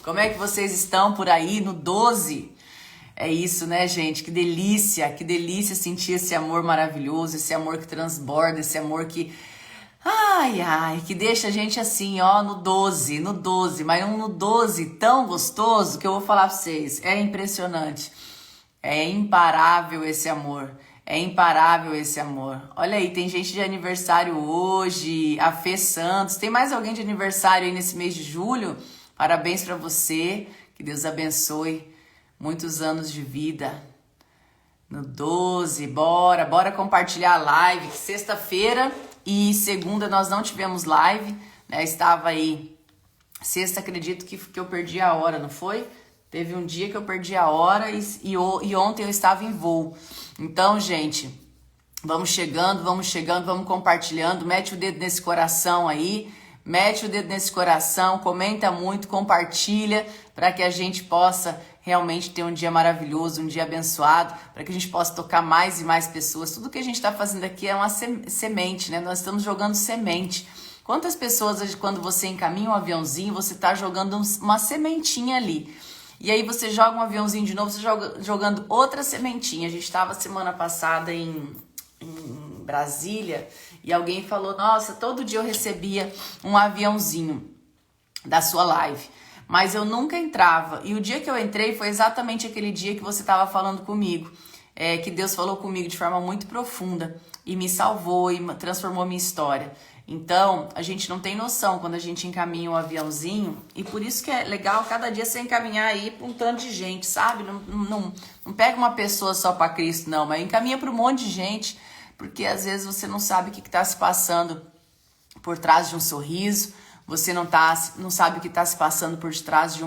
Como é que vocês estão por aí no 12? É isso, né, gente? Que delícia sentir esse amor maravilhoso, esse amor que transborda, esse amor que... Ai, ai, que deixa a gente assim, ó, no 12, mas no 12 tão gostoso que eu vou falar pra vocês. É impressionante. É imparável esse amor. É imparável esse amor. Olha aí, tem gente de aniversário hoje, a Fê Santos. Tem mais alguém de aniversário aí nesse mês de julho? Parabéns pra você. Que Deus abençoe. Muitos anos de vida. No 12, bora compartilhar a live. Sexta-feira e segunda nós não tivemos live, né? Estava aí. Sexta, acredito que eu perdi a hora, não foi? Teve um dia que eu perdi a hora e ontem eu estava em voo. Então, gente, vamos chegando, vamos compartilhando. Mete o dedo nesse coração aí. Mete o dedo nesse coração, comenta muito, compartilha para que a gente possa realmente ter um dia maravilhoso, um dia abençoado, para que a gente possa tocar mais e mais pessoas. Tudo que a gente está fazendo aqui é uma semente, né? Nós estamos jogando semente. Quantas pessoas, quando você encaminha um aviãozinho, você está jogando uma sementinha ali. E aí você joga um aviãozinho de novo, você joga jogando outra sementinha. A gente estava semana passada em Brasília e alguém falou, nossa, todo dia eu recebia um aviãozinho da sua live, mas eu nunca entrava. E o dia que eu entrei foi exatamente aquele dia que você estava falando comigo, que Deus falou comigo de forma muito profunda e me salvou e transformou minha história. Então, a gente não tem noção quando a gente encaminha um aviãozinho, e por isso que é legal cada dia você encaminhar aí para um tanto de gente, sabe? Não pega uma pessoa só para Cristo, não, mas encaminha para um monte de gente, porque às vezes você não sabe o que está se passando por trás de um sorriso, você não sabe o que está se passando por trás de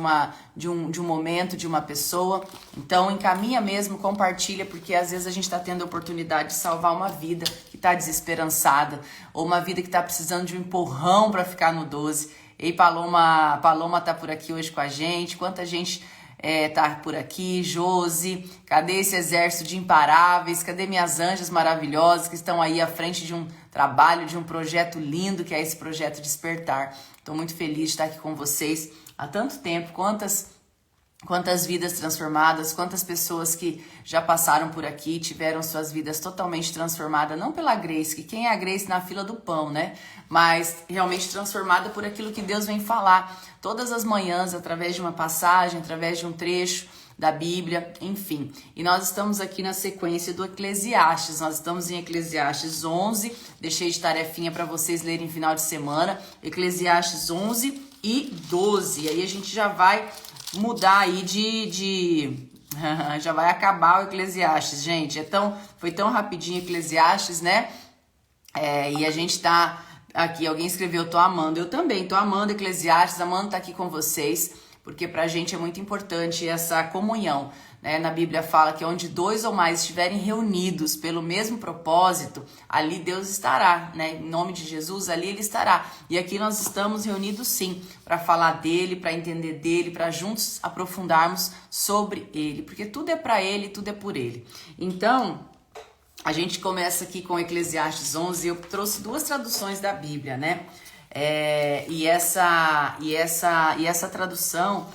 um momento, de uma pessoa. Então encaminha mesmo, compartilha, porque às vezes a gente está tendo a oportunidade de salvar uma vida que está desesperançada, ou uma vida que está precisando de um empurrão para ficar no 12. Ei, Paloma tá por aqui hoje com a gente. Quanta gente tá por aqui, Josi, cadê esse exército de imparáveis, cadê minhas anjas maravilhosas que estão aí à frente de um trabalho, de um projeto lindo que é esse projeto Despertar. Estou muito feliz de estar aqui com vocês há tanto tempo, quantas vidas transformadas, quantas pessoas que já passaram por aqui, tiveram suas vidas totalmente transformadas, não pela Grace, que quem é a Grace na fila do pão, né? Mas realmente transformada por aquilo que Deus vem falar todas as manhãs, através de uma passagem, através de um trecho da Bíblia, enfim. E nós estamos aqui na sequência do Eclesiastes, nós estamos em Eclesiastes 11, deixei de tarefinha para vocês lerem final de semana, Eclesiastes 11 e 12, e aí a gente já vai mudar aí já vai acabar o Eclesiastes, gente. Foi tão rapidinho o Eclesiastes, né? E a gente tá aqui, alguém escreveu, tô amando. Eu também tô amando Eclesiastes, amando estar aqui com vocês, porque pra gente é muito importante essa comunhão, né? Na Bíblia fala que onde 2 ou mais estiverem reunidos pelo mesmo propósito, ali Deus estará, né? Em nome de Jesus, ali Ele estará. E aqui nós estamos reunidos sim, para falar dele, para entender dele, para juntos aprofundarmos sobre ele, porque tudo é para ele, tudo é por ele. Então, a gente começa aqui com Eclesiastes 11, eu trouxe 2 traduções da Bíblia, né? E essa tradução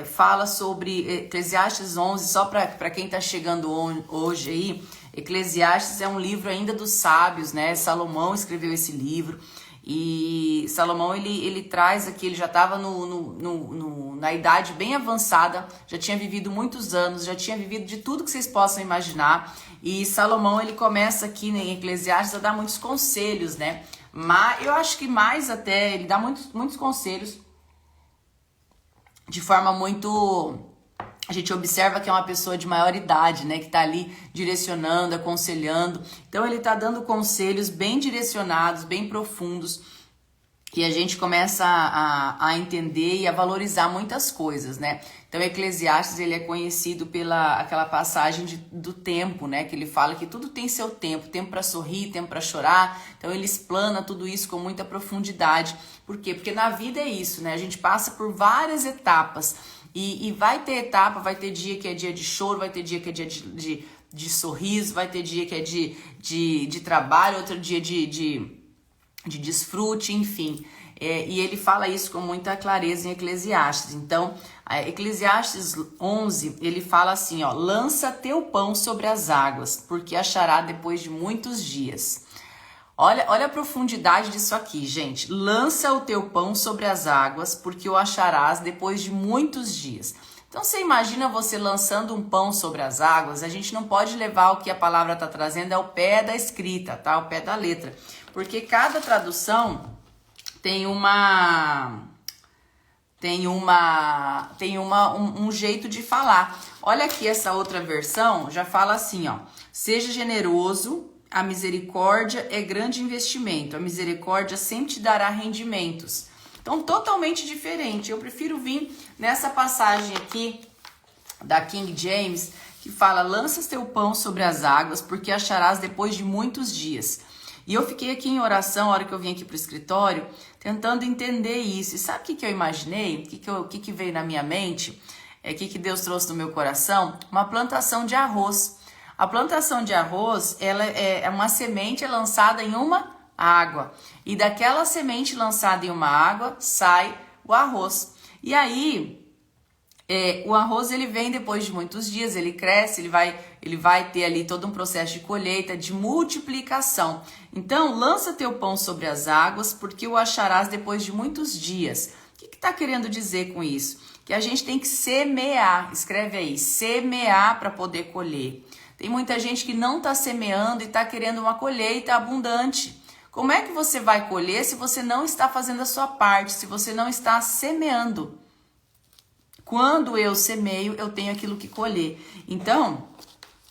fala sobre Eclesiastes 11, só para quem está chegando hoje aí, Eclesiastes é um livro ainda dos sábios, né? Salomão escreveu esse livro, e Salomão ele traz aqui, ele já estava na idade bem avançada, já tinha vivido muitos anos, já tinha vivido de tudo que vocês possam imaginar, e Salomão ele começa aqui em Eclesiastes a dar muitos conselhos, né? Mas eu acho que mais até, ele dá muitos conselhos de forma muito... A gente observa que é uma pessoa de maior idade, né? Que tá ali direcionando, aconselhando. Então ele tá dando conselhos bem direcionados, bem profundos. E a gente começa a entender e a valorizar muitas coisas, né? Então, Eclesiastes, ele é conhecido pela aquela passagem do tempo, né? Que ele fala que tudo tem seu tempo para sorrir, tempo para chorar. Então, ele explana tudo isso com muita profundidade. Por quê? Porque na vida é isso, né? A gente passa por várias etapas. E vai ter etapa, vai ter dia que é dia de choro, vai ter dia que é dia de sorriso, vai ter dia que é de trabalho, outro dia de desfrute, enfim. e ele fala isso com muita clareza em Eclesiastes. Então, Eclesiastes 11, ele fala assim, ó, lança teu pão sobre as águas, porque achará depois de muitos dias. Olha a profundidade disso aqui, gente. Lança o teu pão sobre as águas, porque o acharás depois de muitos dias. Então, você imagina você lançando um pão sobre as águas, a gente não pode levar o que a palavra está trazendo ao pé da escrita, tá? Ao pé da letra. Porque cada tradução tem um jeito de falar. Olha aqui essa outra versão, já fala assim, ó. Seja generoso, a misericórdia é grande investimento. A misericórdia sempre te dará rendimentos. Então, totalmente diferente. Eu prefiro vir nessa passagem aqui da King James, que fala, lança teu pão sobre as águas, porque acharás depois de muitos dias. E eu fiquei aqui em oração, a hora que eu vim aqui para o escritório, tentando entender isso. E sabe o que eu imaginei? O que veio na minha mente? O que Deus trouxe no meu coração? Uma plantação de arroz. A plantação de arroz, ela é uma semente lançada em uma água. E daquela semente lançada em uma água, sai o arroz. E aí, o arroz ele vem depois de muitos dias, ele cresce, ele vai ter ali todo um processo de colheita, de multiplicação. Então, lança teu pão sobre as águas, porque o acharás depois de muitos dias. O que está querendo dizer com isso? Que a gente tem que semear, escreve aí, semear para poder colher. Tem muita gente que não está semeando e está querendo uma colheita abundante. Como é que você vai colher se você não está fazendo a sua parte, se você não está semeando? Quando eu semeio, eu tenho aquilo que colher. Então,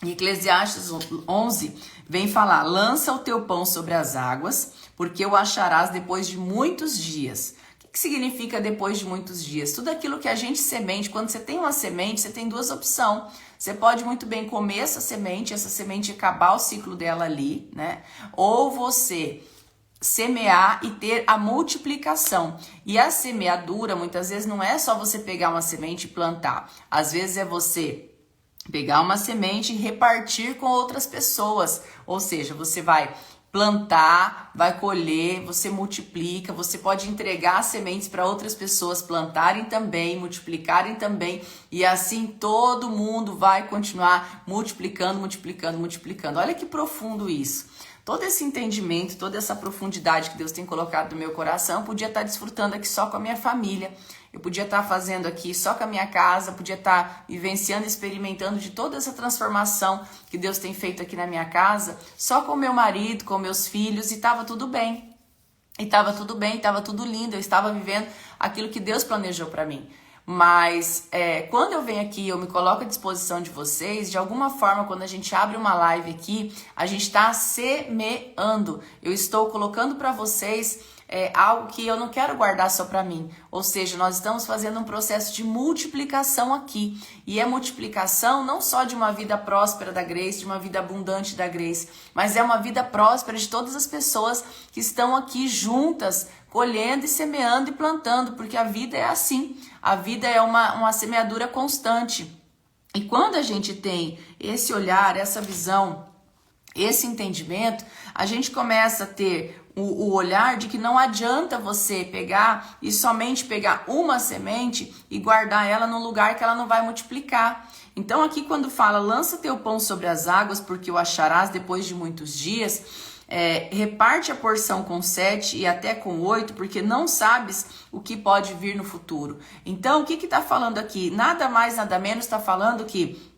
em Eclesiastes 11, vem falar, lança o teu pão sobre as águas, porque o acharás depois de muitos dias. O que significa depois de muitos dias? Tudo aquilo que a gente semente, quando você tem uma semente, você tem duas opções. Você pode muito bem comer essa semente acabar o ciclo dela ali, né? Ou você semear e ter a multiplicação. E a semeadura, muitas vezes, não é só você pegar uma semente e plantar. Às vezes é você pegar uma semente e repartir com outras pessoas. Ou seja, você vai plantar, vai colher, você multiplica, você pode entregar sementes para outras pessoas plantarem também, multiplicarem também, e assim todo mundo vai continuar multiplicando, multiplicando, multiplicando. Olha que profundo isso. Todo esse entendimento, toda essa profundidade que Deus tem colocado no meu coração, eu podia estar desfrutando aqui só com a minha família, eu podia estar fazendo aqui só com a minha casa, podia estar vivenciando, experimentando de toda essa transformação que Deus tem feito aqui na minha casa, só com o meu marido, com meus filhos, e estava tudo bem. E estava tudo bem, estava tudo lindo, eu estava vivendo aquilo que Deus planejou para mim. Mas quando eu venho aqui, eu me coloco à disposição de vocês, de alguma forma, quando a gente abre uma live aqui, a gente está semeando. Eu estou colocando para vocês algo que eu não quero guardar só para mim. Ou seja, nós estamos fazendo um processo de multiplicação aqui. E é multiplicação não só de uma vida próspera da Grace, de uma vida abundante da Grace, mas é uma vida próspera de todas as pessoas que estão aqui juntas, colhendo e semeando e plantando, porque a vida é assim. A vida é uma semeadura constante. E quando a gente tem esse olhar, essa visão, esse entendimento, a gente começa a ter o olhar de que não adianta você pegar e somente pegar uma semente e guardar ela num lugar que ela não vai multiplicar. Então aqui quando fala, lança teu pão sobre as águas, porque o acharás depois de muitos dias, reparte a porção com 7 e até com 8, porque não sabes o que pode vir no futuro. Então, o que está falando aqui? Nada mais, nada menos está falando que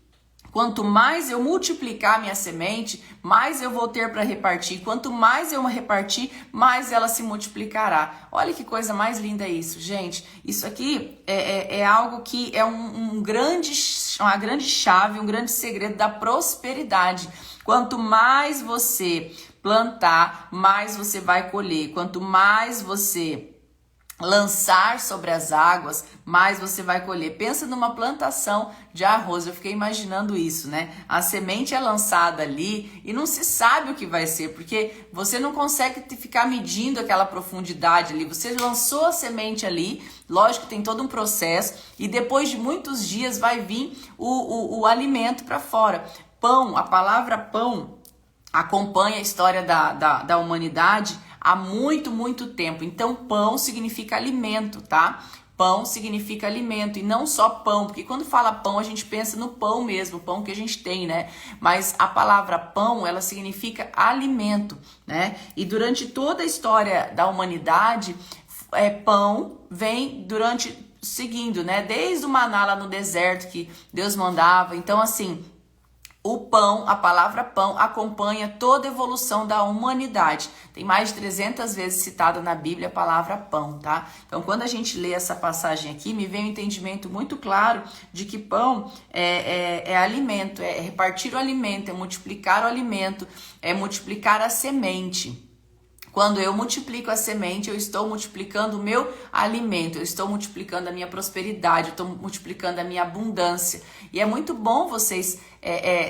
quanto mais eu multiplicar minha semente, mais eu vou ter para repartir. Quanto mais eu repartir, mais ela se multiplicará. Olha que coisa mais linda isso, gente. Isso aqui é algo que é uma grande chave, um grande segredo da prosperidade. Quanto mais você plantar, mais você vai colher. Quanto mais você lançar sobre as águas, mais você vai colher. Pensa numa plantação de arroz, eu fiquei imaginando isso, né? A semente é lançada ali e não se sabe o que vai ser, porque você não consegue ficar medindo aquela profundidade ali. Você lançou a semente ali, lógico que tem todo um processo, e depois de muitos dias vai vir o alimento para fora. Pão, a palavra pão acompanha a história da humanidade há muito, muito tempo. Então, pão significa alimento, tá? Pão significa alimento, e não só pão, porque quando fala pão a gente pensa no pão mesmo, o pão que a gente tem, né? Mas a palavra pão, ela significa alimento, né? E durante toda a história da humanidade, pão vem seguindo, né? Desde o maná lá no deserto que Deus mandava. Então, assim, o pão, a palavra pão, acompanha toda a evolução da humanidade. Tem mais de 300 vezes citada na Bíblia a palavra pão, tá? Então, quando a gente lê essa passagem aqui, me vem um entendimento muito claro de que pão é alimento, é repartir o alimento, é multiplicar o alimento, é multiplicar a semente. Quando eu multiplico a semente, eu estou multiplicando o meu alimento, eu estou multiplicando a minha prosperidade, eu estou multiplicando a minha abundância. E é muito bom vocês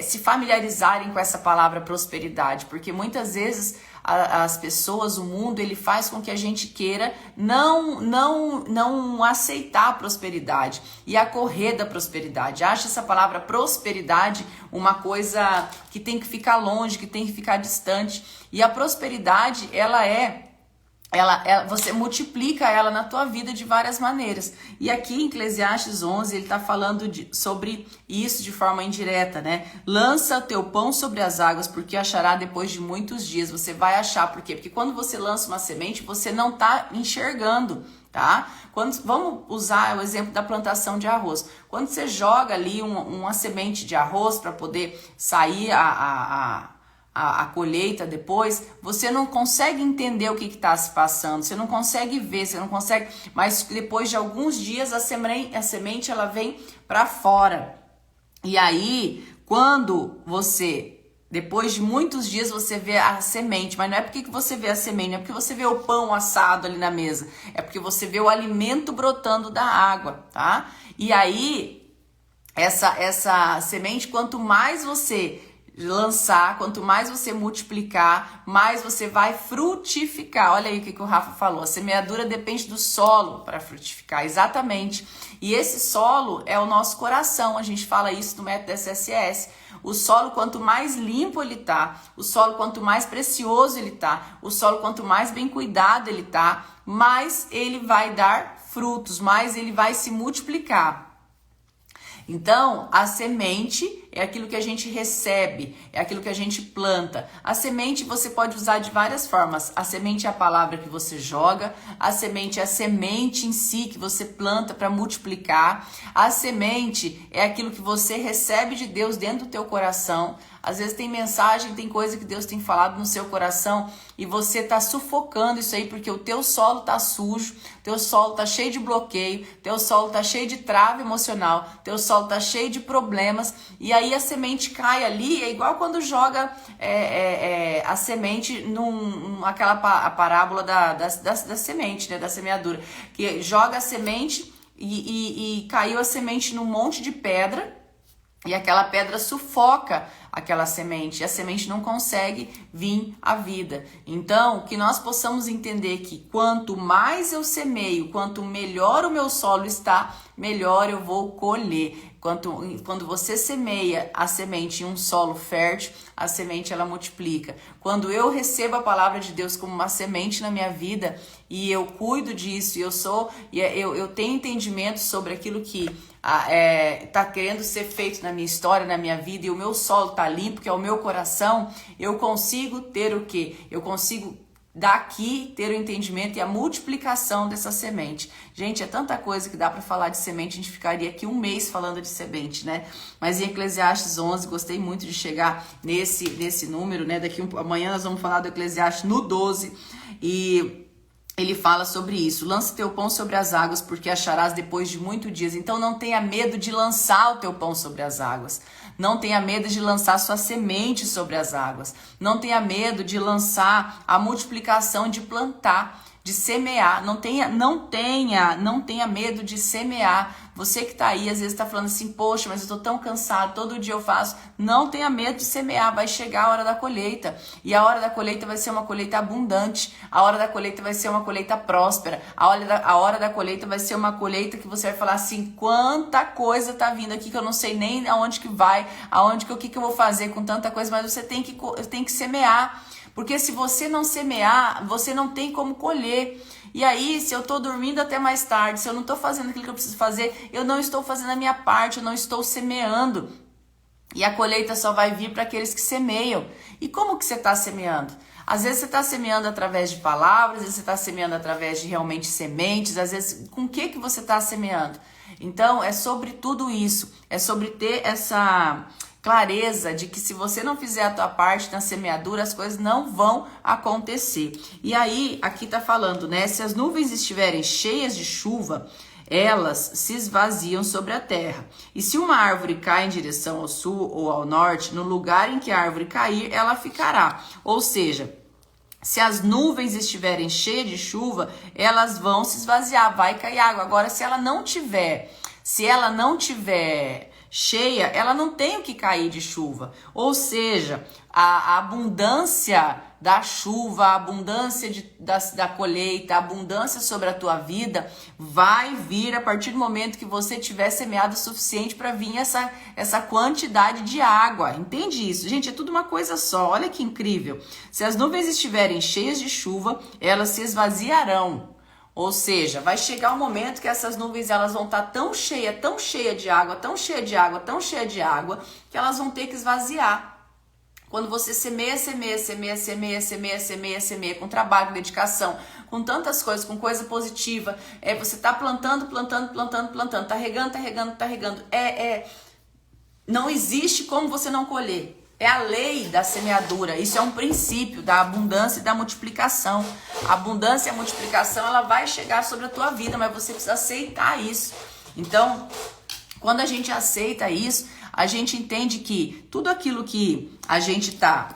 se familiarizarem com essa palavra prosperidade, porque muitas vezes as pessoas, o mundo, ele faz com que a gente queira não aceitar a prosperidade e a correr da prosperidade. Acha essa palavra prosperidade uma coisa que tem que ficar longe, que tem que ficar distante. E a prosperidade, você multiplica ela na tua vida de várias maneiras. E aqui em Eclesiastes 11, ele está falando sobre isso de forma indireta, né? Lança o teu pão sobre as águas, porque achará depois de muitos dias. Você vai achar, por quê? Porque quando você lança uma semente, você não está enxergando, tá? Vamos usar o exemplo da plantação de arroz. Quando você joga ali uma semente de arroz para poder sair a colheita depois, você não consegue entender o que está se passando, você não consegue ver, você não consegue, mas depois de alguns dias a semente ela vem para fora. E aí, quando depois de muitos dias você vê a semente, mas não é porque que você vê a semente, não é porque você vê o pão assado ali na mesa, é porque você vê o alimento brotando da água, tá? E aí, essa semente, quanto mais você lançar, quanto mais você multiplicar, mais você vai frutificar. Olha aí o que o Rafa falou, a semeadura depende do solo para frutificar, exatamente. E esse solo é o nosso coração, a gente fala isso no método SSS. O solo, quanto mais limpo ele tá, o solo, quanto mais precioso ele tá, o solo, quanto mais bem cuidado ele tá, mais ele vai dar frutos, mais ele vai se multiplicar. Então, a semente é aquilo que a gente recebe, é aquilo que a gente planta. A semente você pode usar de várias formas. A semente é a palavra que você joga, a semente é a semente em si que você planta para multiplicar. A semente é aquilo que você recebe de Deus dentro do teu coração. Às vezes tem mensagem, tem coisa que Deus tem falado no seu coração e você tá sufocando isso aí porque o teu solo tá sujo, teu solo tá cheio de bloqueio, teu solo tá cheio de trava emocional, teu solo tá cheio de problemas e aí a semente cai ali, é igual quando joga a semente aquela parábola da semente, né, da semeadura, que joga a semente e caiu a semente num monte de pedra. E aquela pedra sufoca aquela semente, e a semente não consegue vir à vida. Então, que nós possamos entender que quanto mais eu semeio, quanto melhor o meu solo está, melhor eu vou colher. Quando você semeia a semente em um solo fértil, a semente ela multiplica. Quando eu recebo a palavra de Deus como uma semente na minha vida e eu cuido disso, eu tenho entendimento sobre aquilo que tá querendo ser feito na minha história, na minha vida, e o meu solo tá limpo, que é o meu coração, eu consigo ter o quê? Eu consigo daqui ter o entendimento e a multiplicação dessa semente. Gente, é tanta coisa que dá para falar de semente, a gente ficaria aqui um mês falando de semente, né? Mas em Eclesiastes 11, gostei muito de chegar nesse número, né? Amanhã nós vamos falar do Eclesiastes no 12 e ele fala sobre isso. Lança teu pão sobre as águas, porque acharás depois de muitos dias. Então não tenha medo de lançar o teu pão sobre as águas. Não tenha medo de lançar sua semente sobre as águas. Não tenha medo de lançar a multiplicação, de plantar, de semear. Não tenha medo de semear. Você que está aí, às vezes está falando assim, poxa, mas eu estou tão cansado, todo dia eu faço. Não tenha medo de semear, vai chegar a hora da colheita. E a hora da colheita vai ser uma colheita abundante. A hora da colheita vai ser uma colheita próspera. A hora da colheita vai ser uma colheita que você vai falar assim, quanta coisa está vindo aqui que eu não sei nem aonde que vai, o que eu vou fazer com tanta coisa, mas você tem que semear. Porque se você não semear, você não tem como colher. E aí, se eu tô dormindo até mais tarde, se eu não tô fazendo aquilo que eu preciso fazer, eu não estou fazendo a minha parte, eu não estou semeando. E a colheita só vai vir para aqueles que semeiam. E como que você está semeando? Às vezes você está semeando através de palavras, às vezes você está semeando através de realmente sementes, às vezes com o que você está semeando? Então é sobre tudo isso, é sobre ter essa clareza de que se você não fizer a tua parte na semeadura, as coisas não vão acontecer. E aí, aqui tá falando, né? Se as nuvens estiverem cheias de chuva, elas se esvaziam sobre a terra. E se uma árvore cai em direção ao sul ou ao norte, no lugar em que a árvore cair, ela ficará. Ou seja, se as nuvens estiverem cheias de chuva, elas vão se esvaziar, vai cair água. Agora, se ela não tiver cheia, ela não tem o que cair de chuva. Ou seja, a abundância da chuva, a abundância da colheita, a abundância sobre a tua vida vai vir a partir do momento que você tiver semeado o suficiente para vir essa quantidade de água. Entende isso? Gente, é tudo uma coisa só. Olha que incrível. Se as nuvens estiverem cheias de chuva, elas se esvaziarão. Ou seja, vai chegar um momento que essas nuvens elas vão estar tão cheia de água, tão cheia de água, tão cheia de água, que elas vão ter que esvaziar. Quando você semeia com trabalho, com dedicação, com tantas coisas, com coisa positiva, você tá plantando, tá regando. Não existe como você não colher. É a lei da semeadura, isso é um princípio da abundância e da multiplicação. A abundância e a multiplicação, ela vai chegar sobre a tua vida, mas você precisa aceitar isso. Então, quando a gente aceita isso, a gente entende que tudo aquilo que a gente está,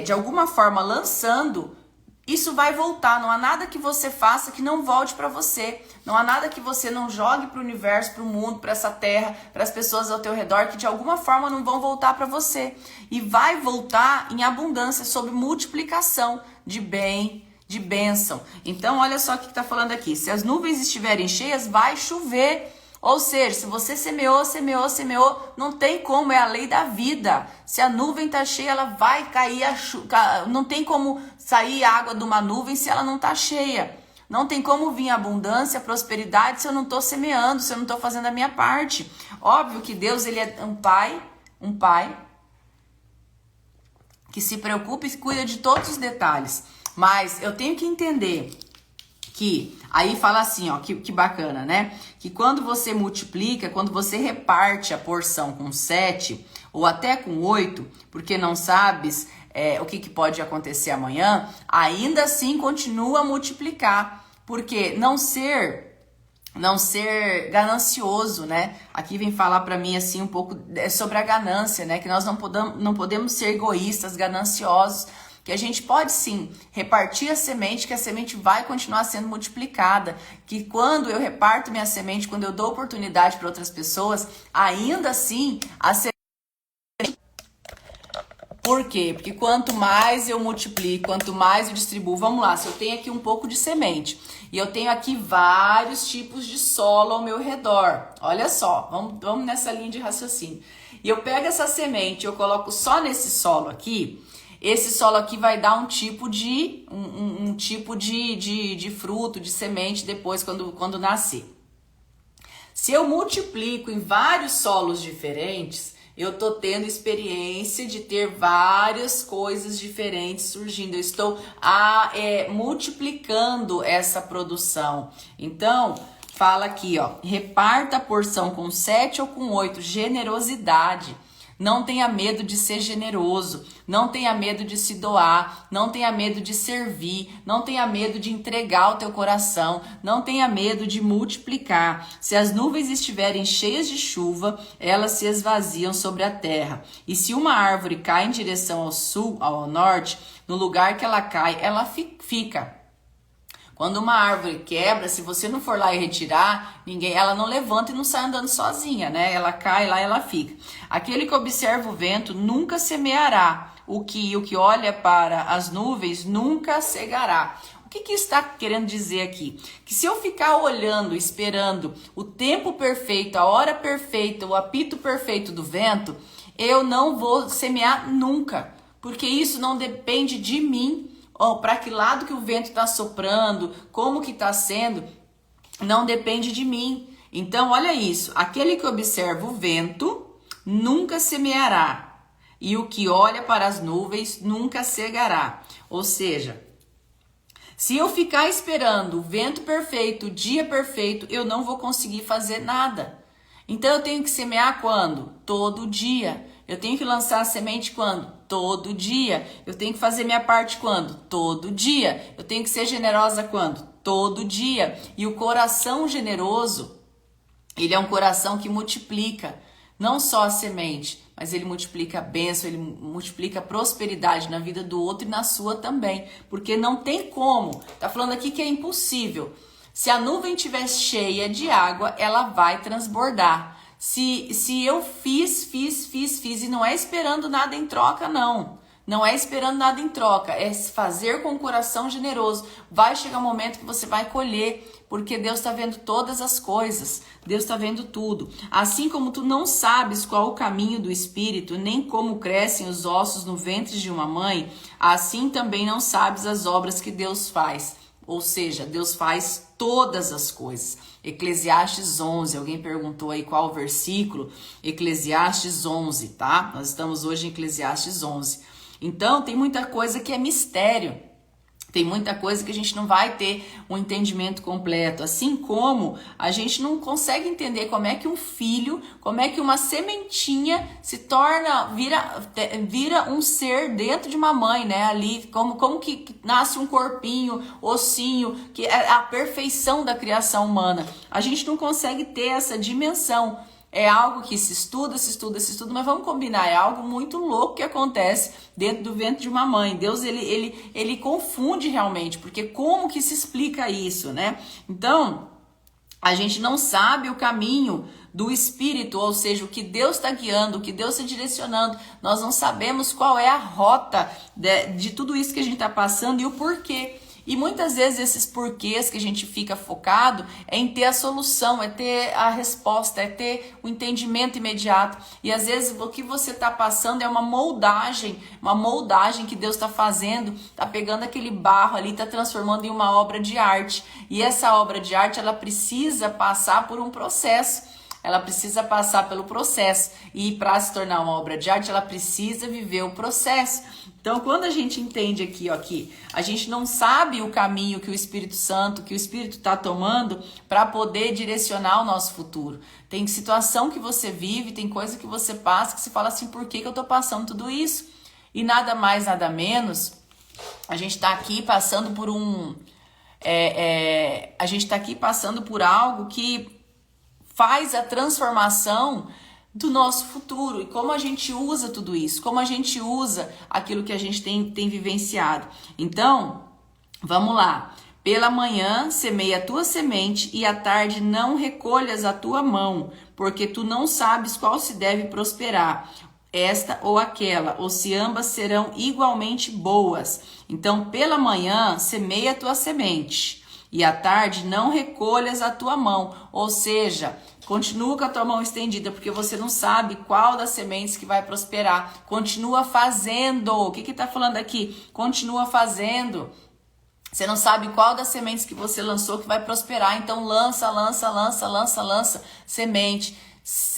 de alguma forma, lançando, isso vai voltar. Não há nada que você faça que não volte para você. Não há nada que você não jogue para o universo, para o mundo, para essa terra, para as pessoas ao teu redor, que de alguma forma não vão voltar para você. E vai voltar em abundância, sob multiplicação de bem, de bênção. Então, olha só o que está falando aqui. Se as nuvens estiverem cheias, vai chover. Ou seja, se você semeou, não tem como, é a lei da vida. Se a nuvem tá cheia, ela vai cair a chuva. Não tem como sair água de uma nuvem se ela não tá cheia. Não tem como vir abundância, prosperidade se eu não tô semeando, se eu não tô fazendo a minha parte. Óbvio que Deus, ele é um pai que se preocupa e cuida de todos os detalhes. Mas eu tenho que entender que, aí fala assim, ó, que bacana, né? Que quando você multiplica, quando você reparte a porção com 7 ou até com 8, porque não sabes o que pode acontecer amanhã, ainda assim continua a multiplicar. Porque não ser ganancioso, né? Aqui vem falar para mim assim um pouco sobre a ganância, né? Que nós não podemos ser egoístas, gananciosos. Que a gente pode sim repartir a semente, que a semente vai continuar sendo multiplicada. Que quando eu reparto minha semente, quando eu dou oportunidade para outras pessoas, ainda assim a semente. Por quê? Porque quanto mais eu multiplico, quanto mais eu distribuo, vamos lá, se eu tenho aqui um pouco de semente e eu tenho aqui vários tipos de solo ao meu redor, olha só, vamos nessa linha de raciocínio. E eu pego essa semente, eu coloco só nesse solo aqui. Esse solo aqui vai dar um tipo de fruto, de semente depois quando nascer. Se eu multiplico em vários solos diferentes, eu tô tendo experiência de ter várias coisas diferentes surgindo. Eu estou multiplicando essa produção. Então, fala aqui, ó, reparta a porção com 7 ou com 8, generosidade. Não tenha medo de ser generoso, não tenha medo de se doar, não tenha medo de servir, não tenha medo de entregar o teu coração, não tenha medo de multiplicar. Se as nuvens estiverem cheias de chuva, elas se esvaziam sobre a terra. E se uma árvore cai em direção ao sul, ao norte, no lugar que ela cai, ela fica. Quando uma árvore quebra, se você não for lá e retirar, ela não levanta e não sai andando sozinha, né? Ela cai lá e ela fica. Aquele que observa o vento nunca semeará. O que olha para as nuvens nunca cegará. O que está querendo dizer aqui? Que se eu ficar olhando, esperando o tempo perfeito, a hora perfeita, o apito perfeito do vento, eu não vou semear nunca. porque isso não depende de mim, ou para que lado que o vento está soprando, como que está sendo, não depende de mim. Então, olha isso, aquele que observa o vento nunca semeará, e o que olha para as nuvens nunca cegará. Ou seja, se eu ficar esperando o vento perfeito, o dia perfeito, eu não vou conseguir fazer nada. Então eu tenho que semear quando? Todo dia. Eu tenho que lançar a semente quando? Todo dia. Eu tenho que fazer minha parte quando? Todo dia. Eu tenho que ser generosa quando? Todo dia. E o coração generoso, ele é um coração que multiplica não só a semente, mas ele multiplica a bênção, ele multiplica a prosperidade na vida do outro e na sua também. Porque não tem como. Tá falando aqui que é impossível. Se a nuvem estiver cheia de água, ela vai transbordar. Se eu fiz e não é esperando nada em troca, não. Não é esperando nada em troca, é fazer com o coração generoso. Vai chegar um momento que você vai colher, porque Deus está vendo todas as coisas. Deus está vendo tudo. Assim como tu não sabes qual o caminho do Espírito, nem como crescem os ossos no ventre de uma mãe, assim também não sabes as obras que Deus faz. Ou seja, Deus faz todas as coisas. Eclesiastes 11, alguém perguntou aí qual o versículo? Eclesiastes 11, tá? Nós estamos hoje em Eclesiastes 11. Então, tem muita coisa que é mistério. Tem muita coisa que a gente não vai ter um entendimento completo. Assim como a gente não consegue entender como é que um filho, como é que uma sementinha se torna, vira um ser dentro de uma mãe, né? Ali, como que nasce um corpinho, ossinho, que é a perfeição da criação humana. A gente não consegue ter essa dimensão. É algo que se estuda, mas vamos combinar, é algo muito louco que acontece dentro do ventre de uma mãe. Deus, ele confunde realmente, porque como que se explica isso, né? Então, a gente não sabe o caminho do Espírito, ou seja, o que Deus está guiando, o que Deus está direcionando. Nós não sabemos qual é a rota de tudo isso que a gente está passando e o porquê. E muitas vezes esses porquês que a gente fica focado é em ter a solução, é ter a resposta, é ter o entendimento imediato. E às vezes o que você está passando é uma moldagem que Deus está fazendo, está pegando aquele barro ali, está transformando em uma obra de arte. E essa obra de arte, ela precisa passar por um processo. Ela precisa passar pelo processo. E para se tornar uma obra de arte, ela precisa viver o processo. Então, quando a gente entende aqui, a gente não sabe o caminho que o Espírito Santo, que o Espírito está tomando para poder direcionar o nosso futuro. Tem situação que você vive, tem coisa que você passa, que você fala assim, por que eu estou passando tudo isso? E nada mais, nada menos, a gente está aqui passando por a gente está aqui passando por algo que faz a transformação do nosso futuro e como a gente usa tudo isso, como a gente usa aquilo que a gente tem vivenciado. Então, vamos lá. Pela manhã semeia a tua semente e à tarde não recolhas a tua mão, porque tu não sabes qual se deve prosperar, esta ou aquela, ou se ambas serão igualmente boas. Então, pela manhã semeia a tua semente e à tarde não recolhas a tua mão, ou seja, continua com a tua mão estendida, porque você não sabe qual das sementes que vai prosperar. Continua fazendo. O que está falando aqui? Continua fazendo. Você não sabe qual das sementes que você lançou que vai prosperar. Então lança semente.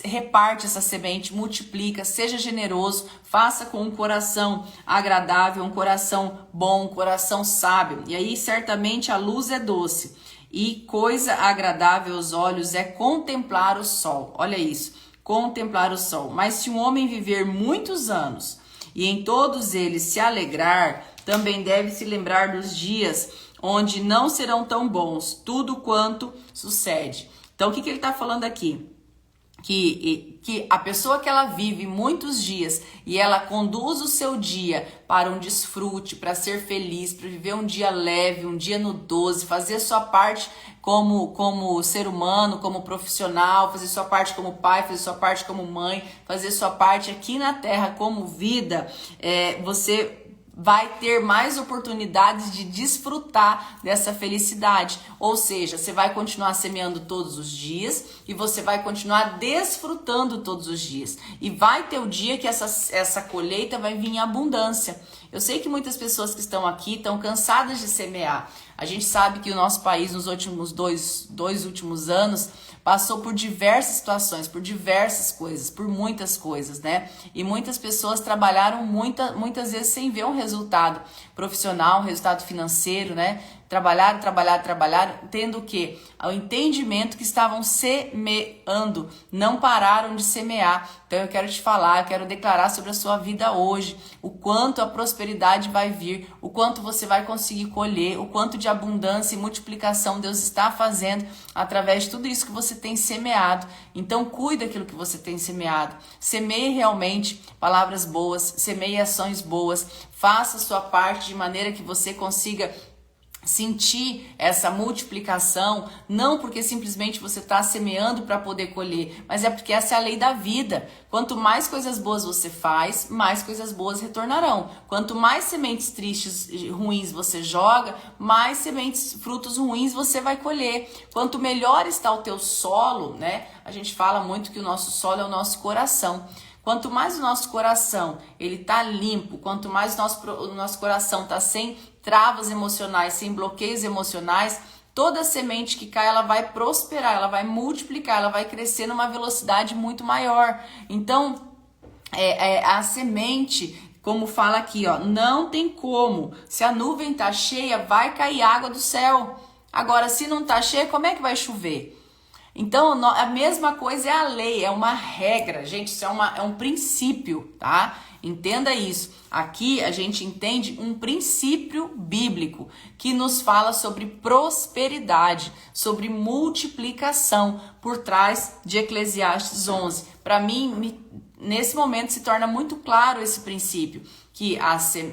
Reparte essa semente, multiplica, seja generoso, faça com um coração agradável, um coração bom, um coração sábio. E aí certamente a luz é doce. E coisa agradável aos olhos é contemplar o sol. Olha isso, contemplar o sol. Mas se um homem viver muitos anos e em todos eles se alegrar, também deve se lembrar dos dias onde não serão tão bons tudo quanto sucede. Então, o que ele está falando aqui? Que a pessoa que ela vive muitos dias e ela conduz o seu dia para um desfrute, para ser feliz, para viver um dia leve, um dia no 12, fazer a sua parte como ser humano, como profissional, fazer sua parte como pai, fazer sua parte como mãe, fazer sua parte aqui na terra como vida, você vai ter mais oportunidades de desfrutar dessa felicidade. Ou seja, você vai continuar semeando todos os dias e você vai continuar desfrutando todos os dias. E vai ter o dia que essa colheita vai vir em abundância. Eu sei que muitas pessoas que estão aqui estão cansadas de semear. A gente sabe que o nosso país nos últimos dois últimos anos passou por diversas situações, por diversas coisas, por muitas coisas, né? E muitas pessoas trabalharam muitas vezes sem ver um resultado profissional, um resultado financeiro, né? Trabalharam, tendo o quê? O entendimento que estavam semeando, não pararam de semear. Então eu quero te falar, eu quero declarar sobre a sua vida hoje, o quanto a prosperidade vai vir, o quanto você vai conseguir colher, o quanto de abundância e multiplicação Deus está fazendo através de tudo isso que você tem semeado. Então cuide daquilo que você tem semeado, semeie realmente palavras boas, semeie ações boas, faça a sua parte de maneira que você consiga sentir essa multiplicação, não porque simplesmente você está semeando para poder colher, mas é porque essa é a lei da vida. Quanto mais coisas boas você faz, mais coisas boas retornarão. Quanto mais sementes tristes, ruins você joga, mais frutos ruins você vai colher. Quanto melhor está o teu solo, né? A gente fala muito que o nosso solo é o nosso coração. Quanto mais o nosso coração ele tá limpo, quanto mais o nosso coração tá sem travas emocionais, sem bloqueios emocionais, toda semente que cai, ela vai prosperar, ela vai multiplicar, ela vai crescer numa velocidade muito maior. Então, a semente, como fala aqui, ó, não tem como. Se a nuvem tá cheia, vai cair água do céu. Agora, se não tá cheia, como é que vai chover? Então, a mesma coisa é a lei, é uma regra, gente, isso é um princípio, tá? Entenda isso. Aqui a gente entende um princípio bíblico que nos fala sobre prosperidade, sobre multiplicação por trás de Eclesiastes 11. Para mim, nesse momento se torna muito claro esse princípio, que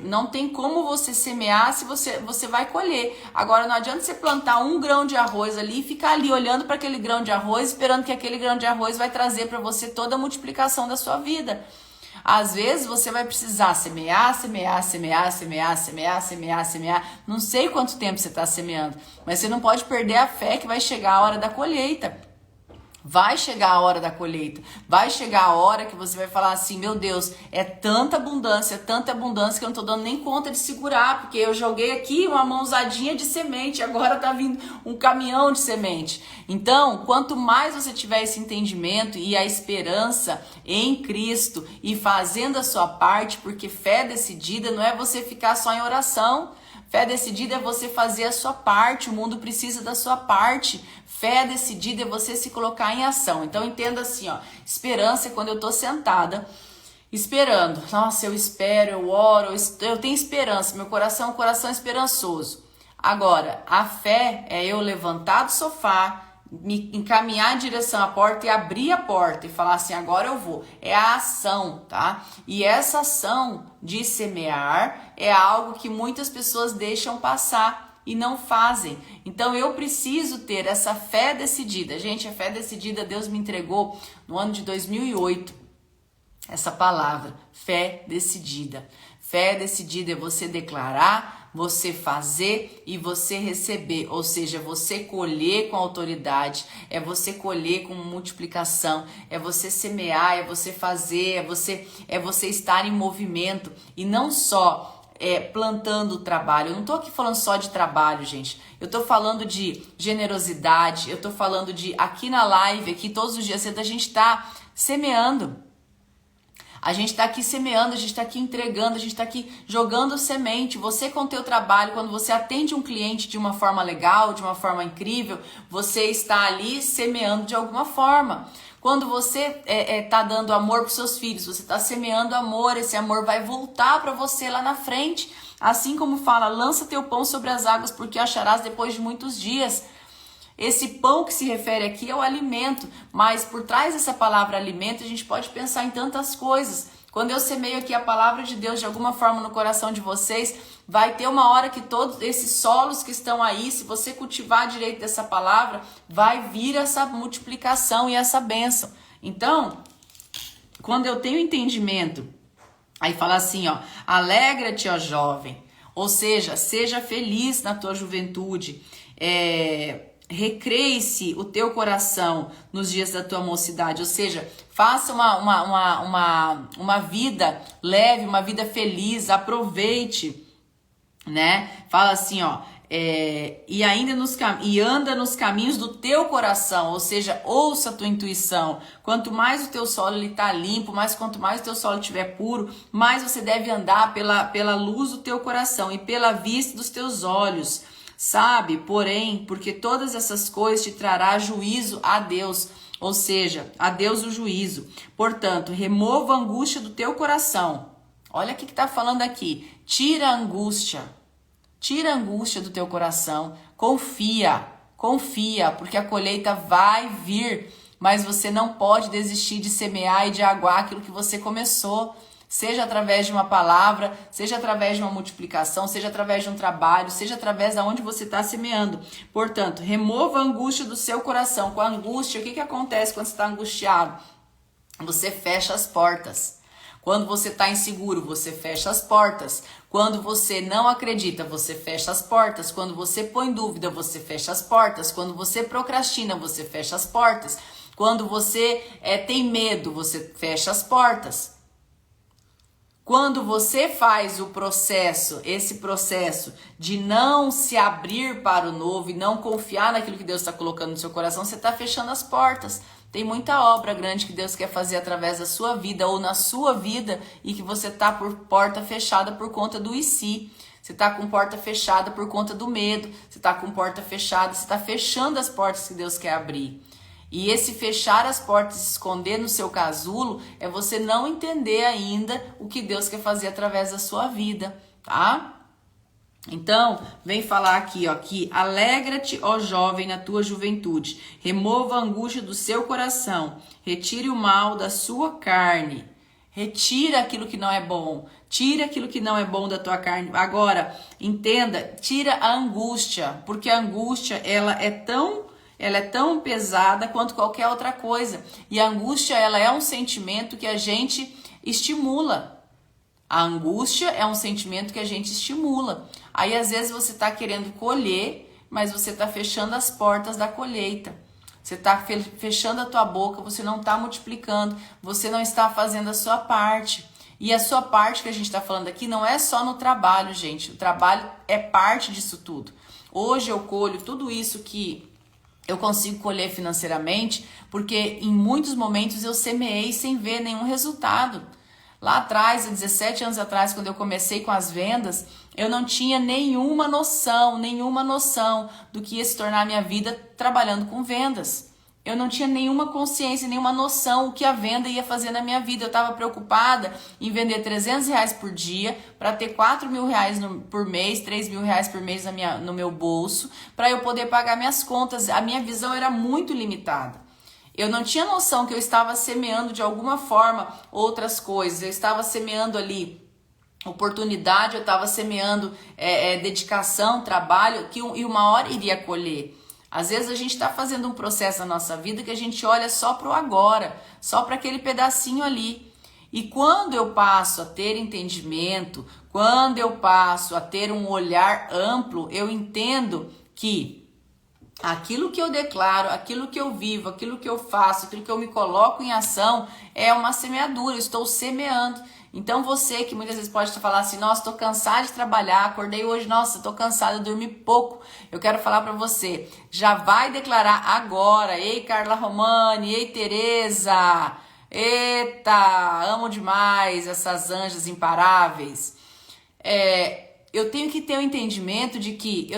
não tem como você semear se você vai colher. Agora não adianta você plantar um grão de arroz ali e ficar ali olhando para aquele grão de arroz, esperando que aquele grão de arroz vai trazer para você toda a multiplicação da sua vida. Às vezes você vai precisar semear. Não sei quanto tempo você está semeando, mas você não pode perder a fé que vai chegar a hora da colheita. Vai chegar a hora da colheita, vai chegar a hora que você vai falar assim, meu Deus, é tanta abundância que eu não tô dando nem conta de segurar, porque eu joguei aqui uma mãozadinha de semente, agora tá vindo um caminhão de semente. Então, quanto mais você tiver esse entendimento e a esperança em Cristo e fazendo a sua parte, porque fé decidida não é você ficar só em oração. Fé decidida é você fazer a sua parte, o mundo precisa da sua parte. Fé decidida é você se colocar em ação. Então entenda assim, ó, esperança é quando eu tô sentada, esperando. Nossa, eu espero, eu oro, eu tenho esperança, meu coração é um coração esperançoso. Agora, a fé é eu levantar do sofá, me encaminhar em direção à porta e abrir a porta e falar assim, agora eu vou. É a ação, tá? E essa ação de semear é algo que muitas pessoas deixam passar e não fazem. Então eu preciso ter essa fé decidida. Gente, a fé decidida Deus me entregou no ano de 2008. Essa palavra, fé decidida. Fé decidida é você declarar, você fazer e você receber, ou seja, você colher com autoridade, é você colher com multiplicação, é você semear, é você fazer, é você estar em movimento e não só plantando o trabalho. Eu não tô aqui falando só de trabalho, gente. Eu tô falando de generosidade, eu tô falando de aqui na live, aqui todos os dias a gente tá semeando. A gente está aqui semeando, a gente está aqui entregando, a gente está aqui jogando semente. Você com o teu trabalho, quando você atende um cliente de uma forma legal, de uma forma incrível, você está ali semeando de alguma forma. Quando você está dando amor para os seus filhos, você está semeando amor, esse amor vai voltar para você lá na frente. Assim como fala, lança teu pão sobre as águas, porque acharás depois de muitos dias. Esse pão que se refere aqui é o alimento, mas por trás dessa palavra alimento a gente pode pensar em tantas coisas. Quando eu semeio aqui a palavra de Deus de alguma forma no coração de vocês, vai ter uma hora que todos esses solos que estão aí, se você cultivar direito dessa palavra, vai vir essa multiplicação e essa bênção. Então, quando eu tenho entendimento Aí fala assim, ó, alegra-te, ó jovem, ou seja, seja feliz na tua juventude, recreie-se o teu coração nos dias da tua mocidade, ou seja, faça uma vida leve, uma vida feliz, aproveite, né? Fala assim, ó, e anda nos caminhos do teu coração, ou seja, ouça a tua intuição. Quanto mais o teu solo está limpo, quanto mais o teu solo estiver puro, mais você deve andar pela luz do teu coração e pela vista dos teus olhos. Sabe, porém, porque todas essas coisas te trará juízo a Deus, ou seja, a Deus o juízo. Portanto, remova a angústia do teu coração. Olha o que está falando aqui. Tira a angústia do teu coração. Confia, porque a colheita vai vir, mas você não pode desistir de semear e de aguar aquilo que você começou. Seja através de uma palavra, seja através de uma multiplicação, seja através de um trabalho, seja através de onde você está semeando. Portanto, remova a angústia do seu coração. Com a angústia, o que acontece quando você está angustiado? Você fecha as portas. Quando você está inseguro, você fecha as portas. Quando você não acredita, você fecha as portas. Quando você põe dúvida, você fecha as portas. Quando você procrastina, você fecha as portas. Quando você tem medo, você fecha as portas. Quando você faz esse processo de não se abrir para o novo e não confiar naquilo que Deus está colocando no seu coração, você está fechando as portas. Tem muita obra grande que Deus quer fazer através da sua vida ou na sua vida e que você está por porta fechada por conta do si. Você está com porta fechada por conta do medo. Você está com porta fechada, você está fechando as portas que Deus quer abrir. E esse fechar as portas e esconder no seu casulo é você não entender ainda o que Deus quer fazer através da sua vida, tá? Então, vem falar aqui, ó, que alegra-te, ó jovem, na tua juventude, remova a angústia do seu coração, retire o mal da sua carne, retira aquilo que não é bom, tira aquilo que não é bom da tua carne. Agora, entenda, tira a angústia, porque a angústia, ela é tão pesada quanto qualquer outra coisa. E a angústia, ela é um sentimento que a gente estimula. A angústia é um sentimento que a gente estimula. Aí, às vezes, você está querendo colher, mas você está fechando as portas da colheita. Você está fechando a tua boca, você não está multiplicando, você não está fazendo a sua parte. E a sua parte que a gente está falando aqui não é só no trabalho, gente. O trabalho é parte disso tudo. Hoje eu colho tudo isso que eu consigo colher financeiramente, porque em muitos momentos eu semeei sem ver nenhum resultado. Lá atrás, há 17 anos atrás, quando eu comecei com as vendas, eu não tinha nenhuma noção do que ia se tornar a minha vida trabalhando com vendas. Eu não tinha nenhuma consciência, nenhuma noção o que a venda ia fazer na minha vida. Eu estava preocupada em vender R$300 por dia para ter R$4.000 por mês, R$3.000 por mês no meu bolso, para eu poder pagar minhas contas. A minha visão era muito limitada. Eu não tinha noção que eu estava semeando de alguma forma outras coisas. Eu estava semeando ali oportunidade, eu estava semeando dedicação, trabalho, e uma hora iria colher. Às vezes a gente está fazendo um processo na nossa vida que a gente olha só para o agora, só para aquele pedacinho ali. E quando eu passo a ter entendimento, quando eu passo a ter um olhar amplo, eu entendo que aquilo que eu declaro, aquilo que eu vivo, aquilo que eu faço, aquilo que eu me coloco em ação é uma semeadura, eu estou semeando. Então você que muitas vezes pode falar assim, nossa, estou cansada de trabalhar, acordei hoje, nossa, estou cansada, dormi pouco. Eu quero falar para você, já vai declarar agora, ei Carla Romani, ei Tereza, eita, amo demais essas anjas imparáveis. Eu tenho que ter o entendimento de que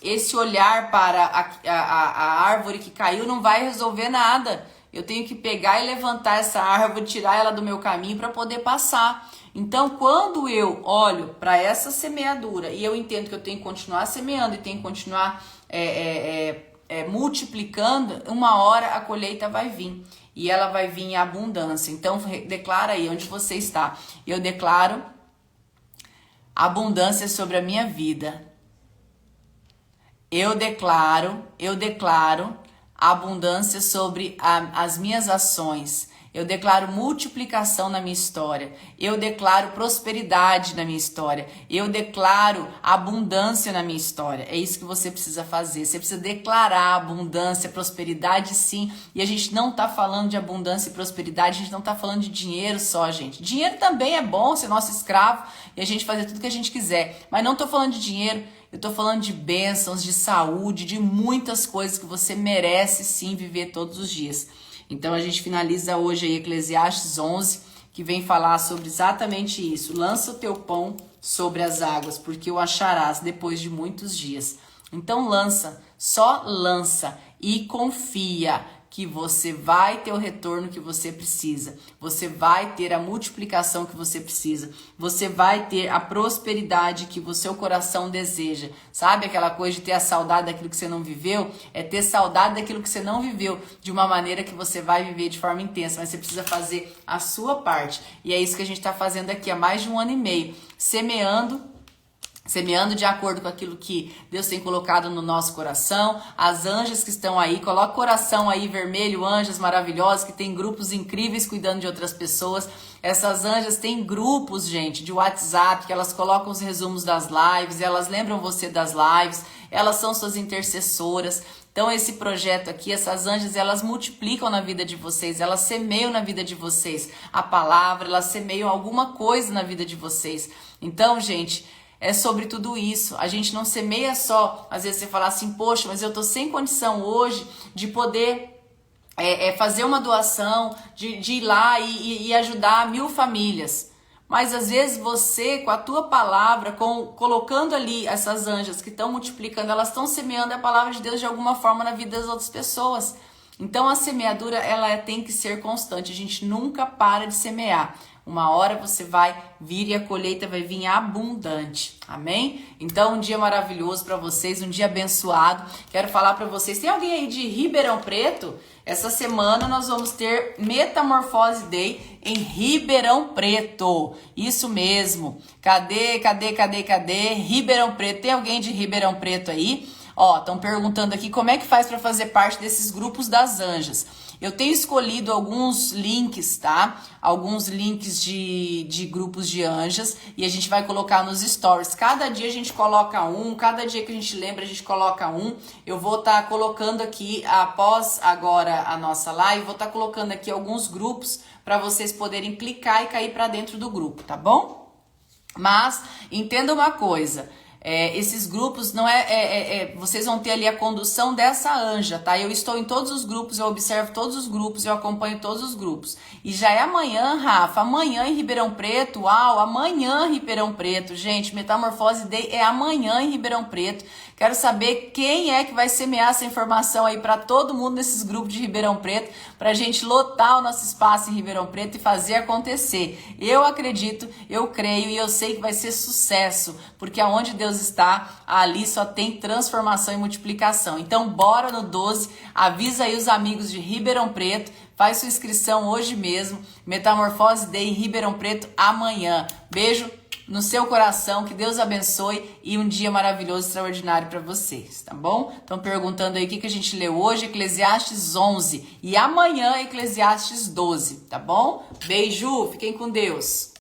esse olhar para a árvore que caiu não vai resolver nada. Eu tenho que pegar e levantar essa árvore, tirar ela do meu caminho para poder passar. Então, quando eu olho para essa semeadura e eu entendo que eu tenho que continuar semeando e tenho que continuar multiplicando, uma hora a colheita vai vir. E ela vai vir em abundância. Então, declara aí onde você está. Eu declaro abundância sobre a minha vida. Eu declaro abundância sobre as minhas ações. Eu declaro multiplicação na minha história. Eu declaro prosperidade na minha história. Eu declaro abundância na minha história. É isso que você precisa fazer. Você precisa declarar abundância, prosperidade, sim. E a gente não tá falando de abundância e prosperidade. A gente não tá falando de dinheiro só, gente. Dinheiro também é bom ser nosso escravo e a gente fazer tudo que a gente quiser. Mas não tô falando de dinheiro. Eu tô falando de bênçãos, de saúde, de muitas coisas que você merece sim viver todos os dias. Então a gente finaliza hoje aí Eclesiastes 11, que vem falar sobre exatamente isso. Lança o teu pão sobre as águas, porque o acharás depois de muitos dias. Então lança, só lança e confia que você vai ter o retorno que você precisa. Você vai ter a multiplicação que você precisa. Você vai ter a prosperidade que o seu coração deseja. Sabe aquela coisa de ter a saudade daquilo que você não viveu? É ter saudade daquilo que você não viveu de uma maneira que você vai viver de forma intensa. Mas você precisa fazer a sua parte. E é isso que a gente está fazendo aqui há mais de 1 ano e meio. Semeando de acordo com aquilo que Deus tem colocado no nosso coração. As anjas que estão aí, coloca o coração aí vermelho, anjas maravilhosas que tem grupos incríveis cuidando de outras pessoas. Essas anjas têm grupos, gente, de WhatsApp, que elas colocam os resumos das lives, elas lembram você das lives, elas são suas intercessoras. Então esse projeto aqui, essas anjas, elas multiplicam na vida de vocês, elas semeiam na vida de vocês a palavra, elas semeiam alguma coisa na vida de vocês. Então, gente, é sobre tudo isso. A gente não semeia só, às vezes você fala assim, poxa, mas eu tô sem condição hoje de poder fazer uma doação, de ir lá e ajudar 1000 famílias. Mas às vezes você, com a tua palavra, colocando ali essas anjas que estão multiplicando, elas estão semeando a palavra de Deus de alguma forma na vida das outras pessoas. Então a semeadura, ela tem que ser constante. A gente nunca para de semear. Uma hora você vai vir e a colheita vai vir abundante. Amém? Então, um dia maravilhoso para vocês, um dia abençoado. Quero falar para vocês, tem alguém aí de Ribeirão Preto? Essa semana nós vamos ter Metamorfose Day em Ribeirão Preto. Isso mesmo. Cadê? Ribeirão Preto. Tem alguém de Ribeirão Preto aí? Ó, estão perguntando aqui como é que faz para fazer parte desses grupos das anjas. Eu tenho escolhido alguns links, tá? Alguns links de grupos de anjas e a gente vai colocar nos stories. Cada dia a gente coloca um, cada dia que a gente lembra a gente coloca um. Eu vou estar colocando aqui, após agora a nossa live, vou estar colocando aqui alguns grupos para vocês poderem clicar e cair para dentro do grupo, tá bom? Mas entenda uma coisa. Esses grupos não vocês vão ter ali a condução dessa anja, tá? Eu estou em todos os grupos, eu observo todos os grupos, eu acompanho todos os grupos. E já é amanhã, Rafa, amanhã em Ribeirão Preto, uau, amanhã em Ribeirão Preto, gente, Metamorfose Day é amanhã em Ribeirão Preto. Quero saber quem é que vai semear essa informação aí para todo mundo nesses grupos de Ribeirão Preto, pra gente lotar o nosso espaço em Ribeirão Preto e fazer acontecer. Eu acredito, eu creio e eu sei que vai ser sucesso, porque aonde Deus está, ali só tem transformação e multiplicação. Então bora no 12, avisa aí os amigos de Ribeirão Preto, faz sua inscrição hoje mesmo, Metamorfose Day em Ribeirão Preto amanhã. Beijo no seu coração, que Deus abençoe e um dia maravilhoso, extraordinário para vocês, tá bom? Estão perguntando aí o que a gente leu hoje, Eclesiastes 11 e amanhã Eclesiastes 12, tá bom? Beijo, fiquem com Deus.